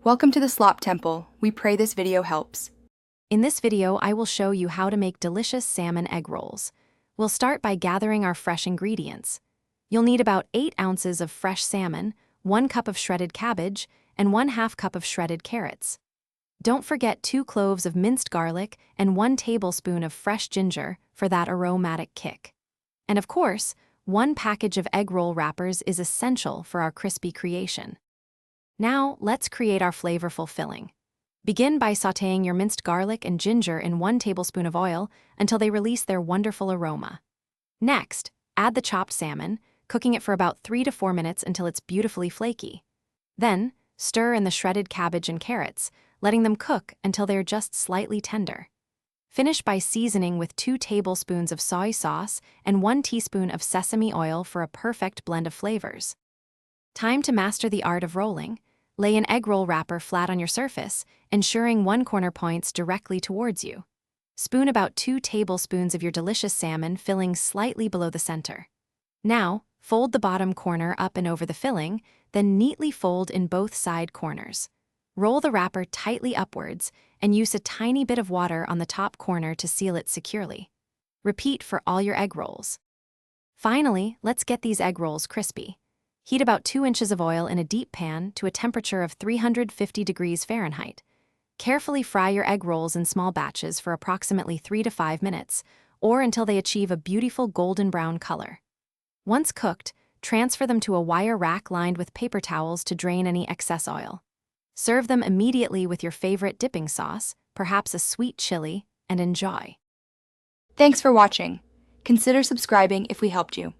Welcome to the Slop Temple. We pray this video helps. In this video, I will show you how to make delicious salmon egg rolls. We'll start by gathering our fresh ingredients. You'll need about 8 ounces of fresh salmon, 1 cup of shredded cabbage, and 1/2 cup of shredded carrots. Don't forget 2 cloves of minced garlic and 1 tablespoon of fresh ginger for that aromatic kick. And of course, 1 package of egg roll wrappers is essential for our crispy creation. Now, let's create our flavorful filling. Begin by sautéing your minced garlic and ginger in 1 tablespoon of oil until they release their wonderful aroma. Next, add the chopped salmon, cooking it for about 3 to 4 minutes until it's beautifully flaky. Then, stir in the shredded cabbage and carrots, letting them cook until they're just slightly tender. Finish by seasoning with 2 tablespoons of soy sauce and 1 teaspoon of sesame oil for a perfect blend of flavors. Time to master the art of rolling. Lay an egg roll wrapper flat on your surface, ensuring one corner points directly towards you. Spoon about 2 tablespoons of your delicious salmon filling slightly below the center. Now, fold the bottom corner up and over the filling, then neatly fold in both side corners. Roll the wrapper tightly upwards and use a tiny bit of water on the top corner to seal it securely. Repeat for all your egg rolls. Finally, let's get these egg rolls crispy. Heat about 2 inches of oil in a deep pan to a temperature of 350 degrees Fahrenheit. Carefully fry your egg rolls in small batches for approximately 3 to 5 minutes, or until they achieve a beautiful golden brown color. Once cooked, transfer them to a wire rack lined with paper towels to drain any excess oil. Serve them immediately with your favorite dipping sauce, perhaps a sweet chili, and enjoy. Thanks for watching. Consider subscribing if we helped you.